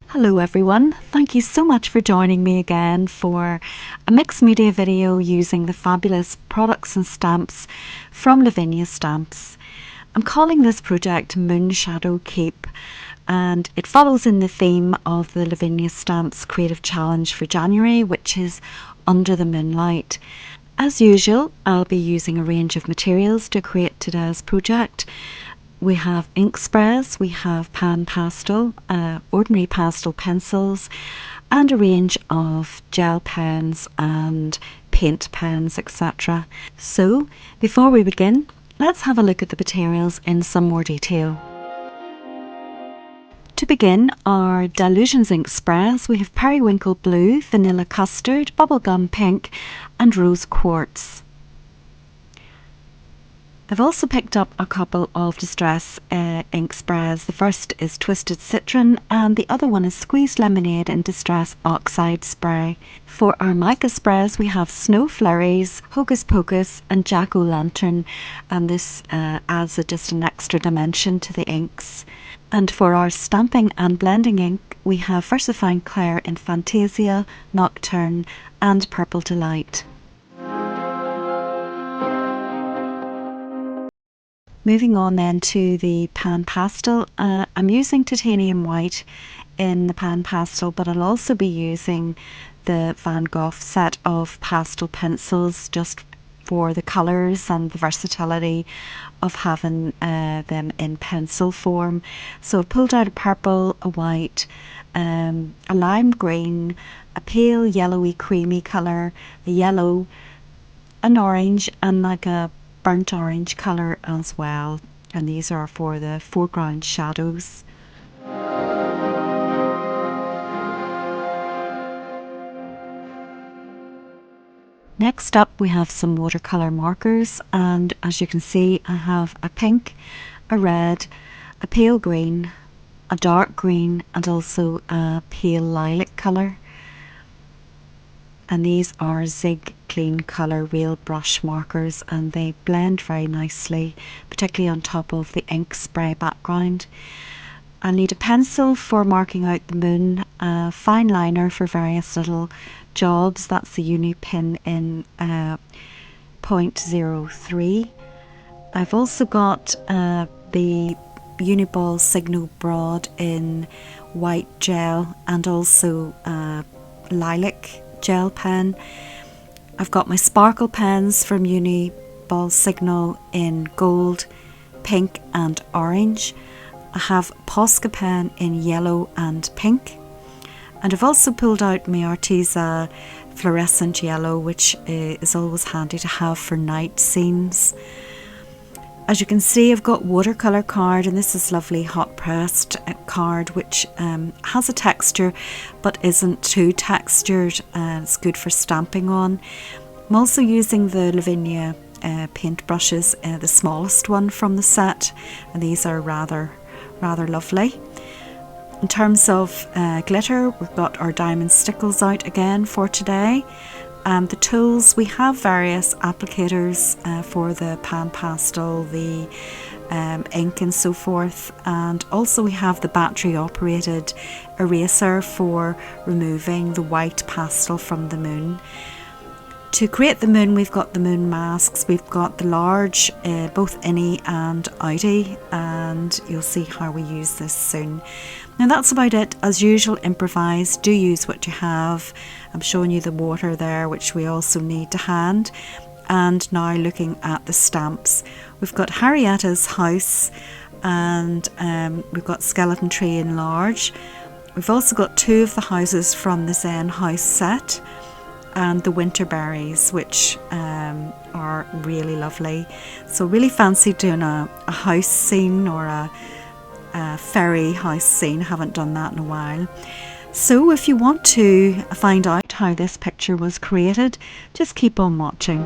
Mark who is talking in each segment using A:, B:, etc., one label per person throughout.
A: Hello everyone, thank you so much for joining me again for a mixed media video using the fabulous products and stamps from Lavinia Stamps. I'm calling this project Moon Shadow Keep, and it follows in the theme of the Lavinia Stamps Creative Challenge for January, which is Under the Moonlight. As usual, I'll be using a range of materials to create today's project. We have ink sprays, we have pan pastel, ordinary pastel pencils, and a range of gel pens and paint pens, etc. So, before we begin, let's have a look at the materials in some more detail. To begin, our Dylusions ink sprays, we have periwinkle blue, vanilla custard, bubblegum pink, and rose quartz. I've also picked up a couple of distress ink sprays. The first is Twisted Citron and the other one is Squeezed Lemonade in Distress Oxide Spray. For our mica sprays we have Snow Flurries, Hocus Pocus and Jack-O-Lantern, and this adds just an extra dimension to the inks. And for our stamping and blending ink we have Versifying Clair in Fantasia, Nocturne and Purple Delight. Moving on then to the pan pastel, I'm using titanium white in the pan pastel, but I'll also be using the Van Gogh set of pastel pencils just for the colours and the versatility of having them in pencil form. So I've pulled out a purple, a white, a lime green, a pale yellowy creamy colour, a yellow, an orange and like a burnt orange colour as well, and these are for the foreground shadows. Next up we have some watercolour markers, and as you can see I have a pink, a red, a pale green, a dark green and also a pale lilac colour. And these are Zig Clean Colour Real Brush markers, and they blend very nicely, particularly on top of the ink spray background. I need a pencil for marking out the moon, a fine liner for various little jobs, that's the uni pin in 0.03. I've also got the Uniball Signo Broad in white gel and also lilac gel pen. I've got my sparkle pens from Uniball Signo in gold, pink and orange. I have Posco pen in yellow and pink, and I've also pulled out my Arteza fluorescent yellow, which is always handy to have for night scenes. As you can see, I've got watercolour card, and this is lovely hot pressed card which has a texture but isn't too textured, and it's good for stamping on. I'm also using the Lavinia paint brushes, the smallest one from the set, and these are rather lovely. In terms of glitter, we've got our diamond stickles out again for today. The tools, we have various applicators for the pan pastel, the ink and so forth, and also we have the battery operated eraser for removing the white pastel from the moon. To create the moon, we've got the moon masks, we've got the large, both innie and outie, and you'll see how we use this soon. Now that's about it. As usual, improvise, do use what you have. I'm showing you the water there, which we also need to hand. And now looking at the stamps, we've got Harrietta's house, and we've got Skeleton Tree in large. We've also got two of the houses from the Zen house set, and the winter berries, which are really lovely. So really fancy doing a house scene or a fairy house scene. Haven't done that in a while. So if you want to find out how this picture was created, just keep on watching.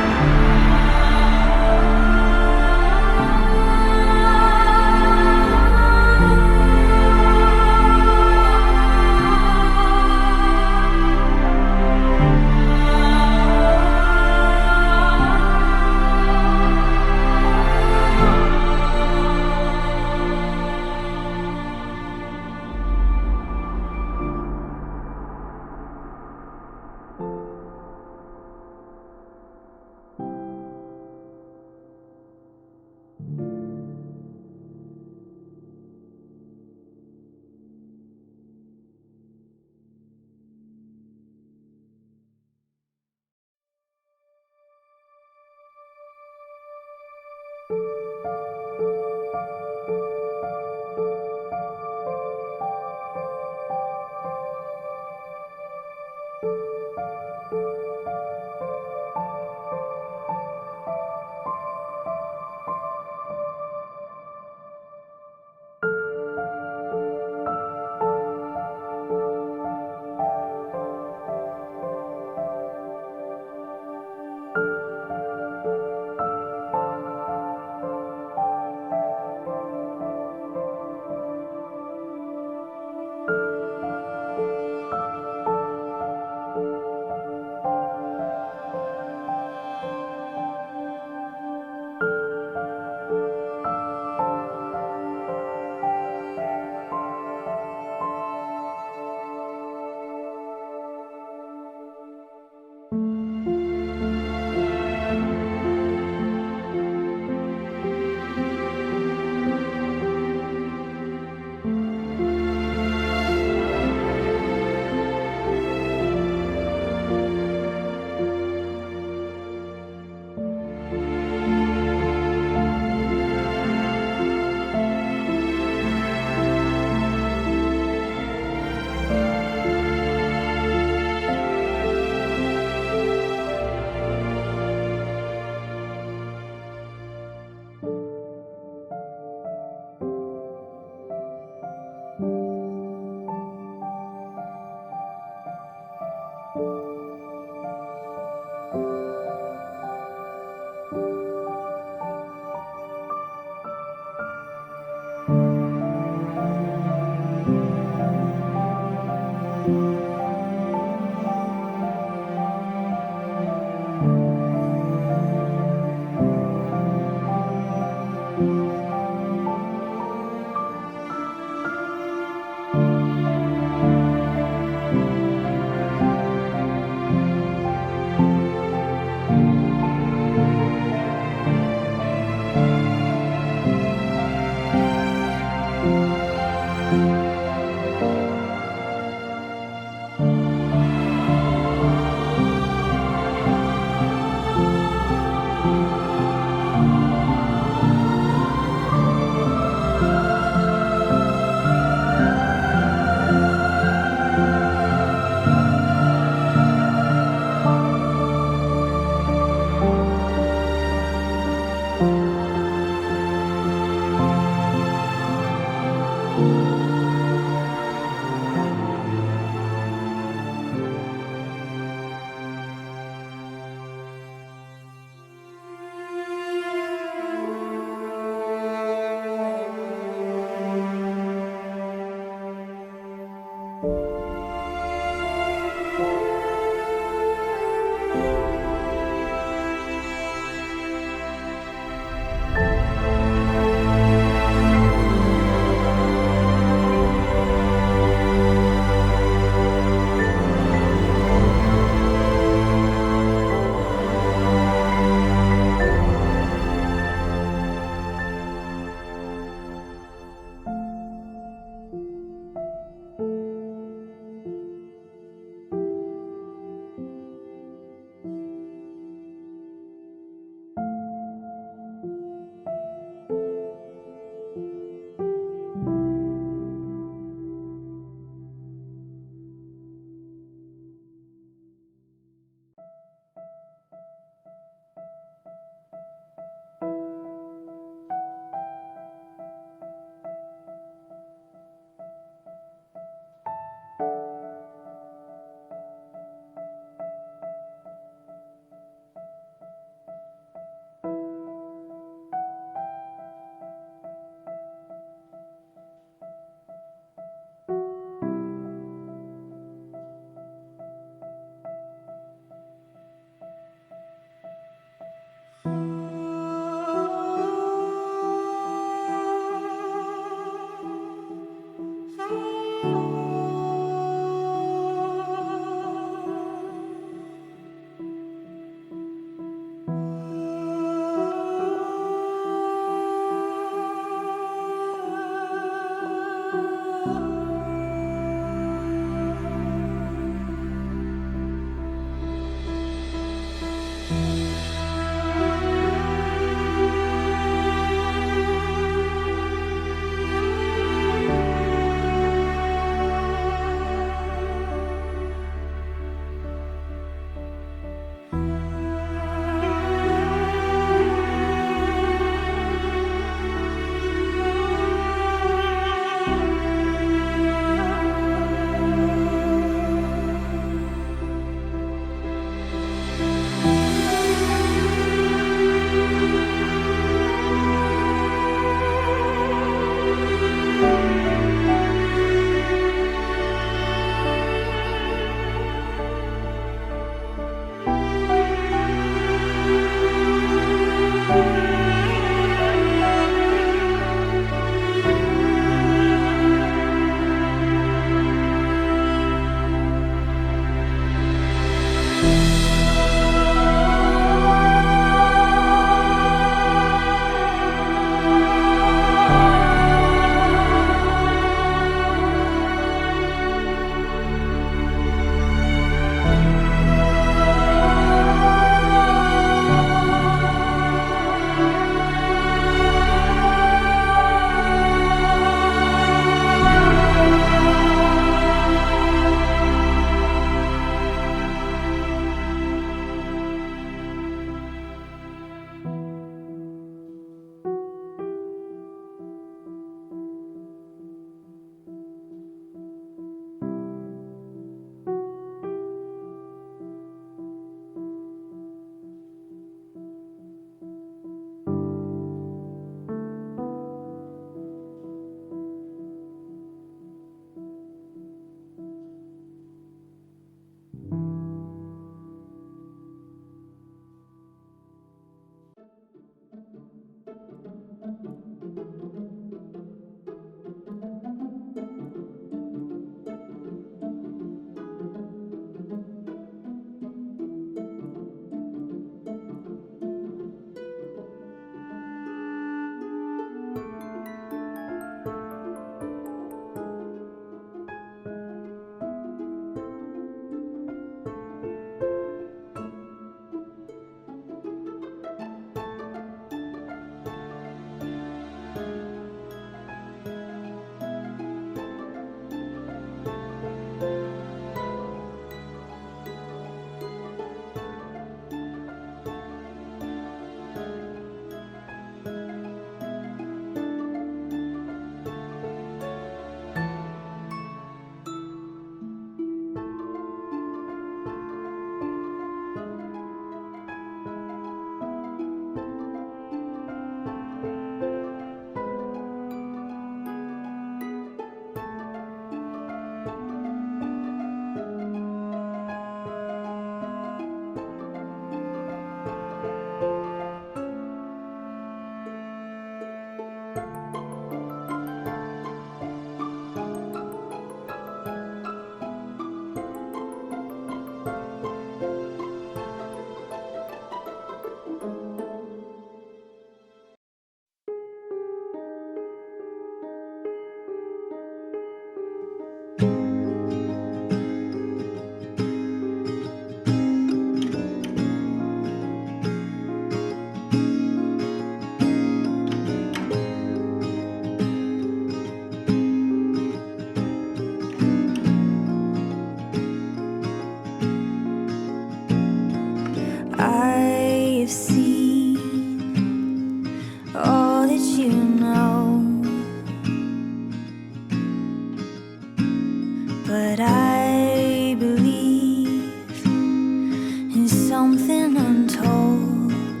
B: but I believe in something untold,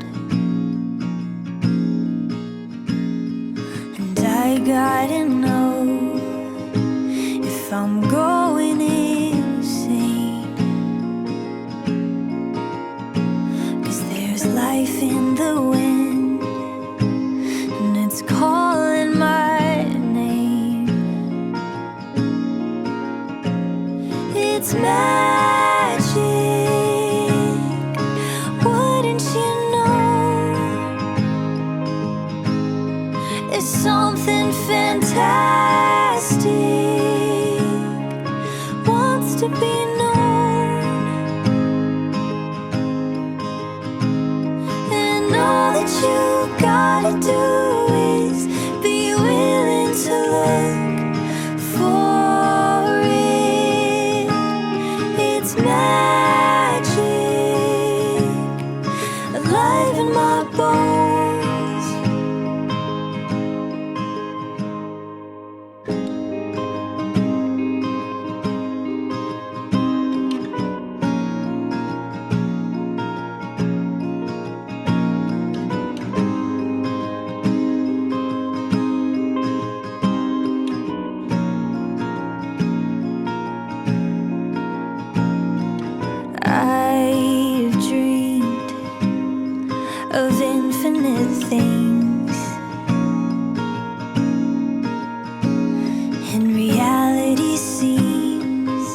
B: and I gotta know if I'm going insane, 'cause there's life in the wind and it's calling my name. It's magic, wouldn't you know? It's something fantastic, wants to be known, and all that you gotta do is be willing to look for it. It's magic, alive in my bones. I've dreamed of infinite things. And reality seems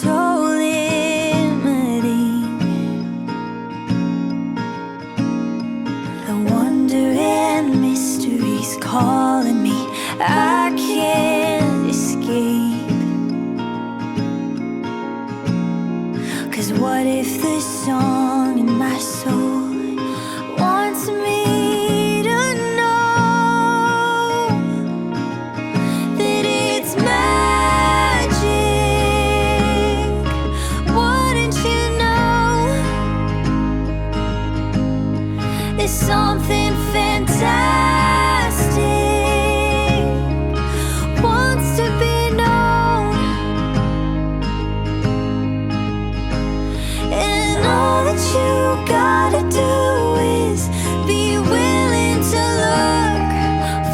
B: so limiting. The wonder and mystery's calling me. I can't escape. 'Cause what if the song in my soul wants me to know that it's magic? Wouldn't you know? It's something fantastic, wants to be known, and all that you gotta do is be willing to look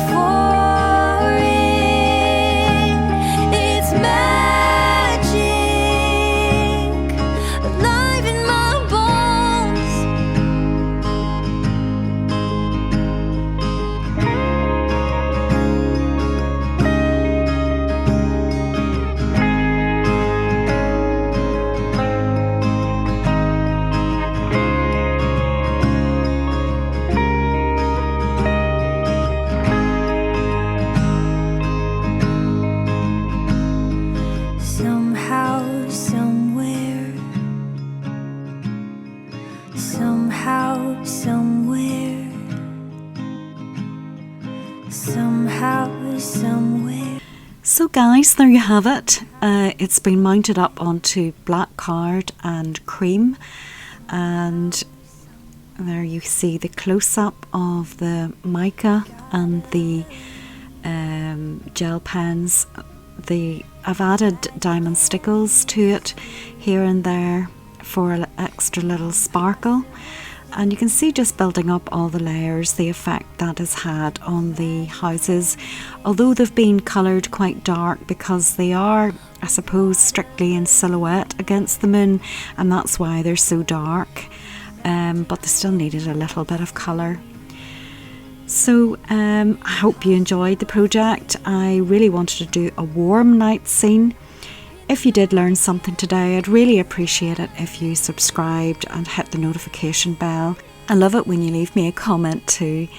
B: for it. It's magic, alive in my bones. Somehow, somewhere, somehow, somewhere, somehow, somewhere.
A: So guys, there you have it. It's been mounted up onto black card and cream, and there you see the close-up of the mica and the gel pens. I've added diamond stickles to it here and there for an extra little sparkle, and you can see just building up all the layers the effect that has had on the houses, although they've been coloured quite dark because they are, I suppose, strictly in silhouette against the moon, and that's why they're so dark, but they still needed a little bit of colour. So I hope you enjoyed the project. I really wanted to do a warm night scene. If you did learn something today, I'd really appreciate it if you subscribed and hit the notification bell. I love it when you leave me a comment too.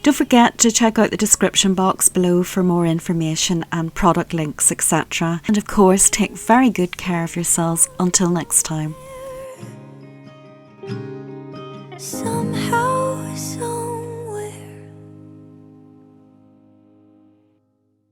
A: Don't forget to check out the description box below for more information and product links, etc. And of course, take very good care of yourselves until next time.
B: Somehow,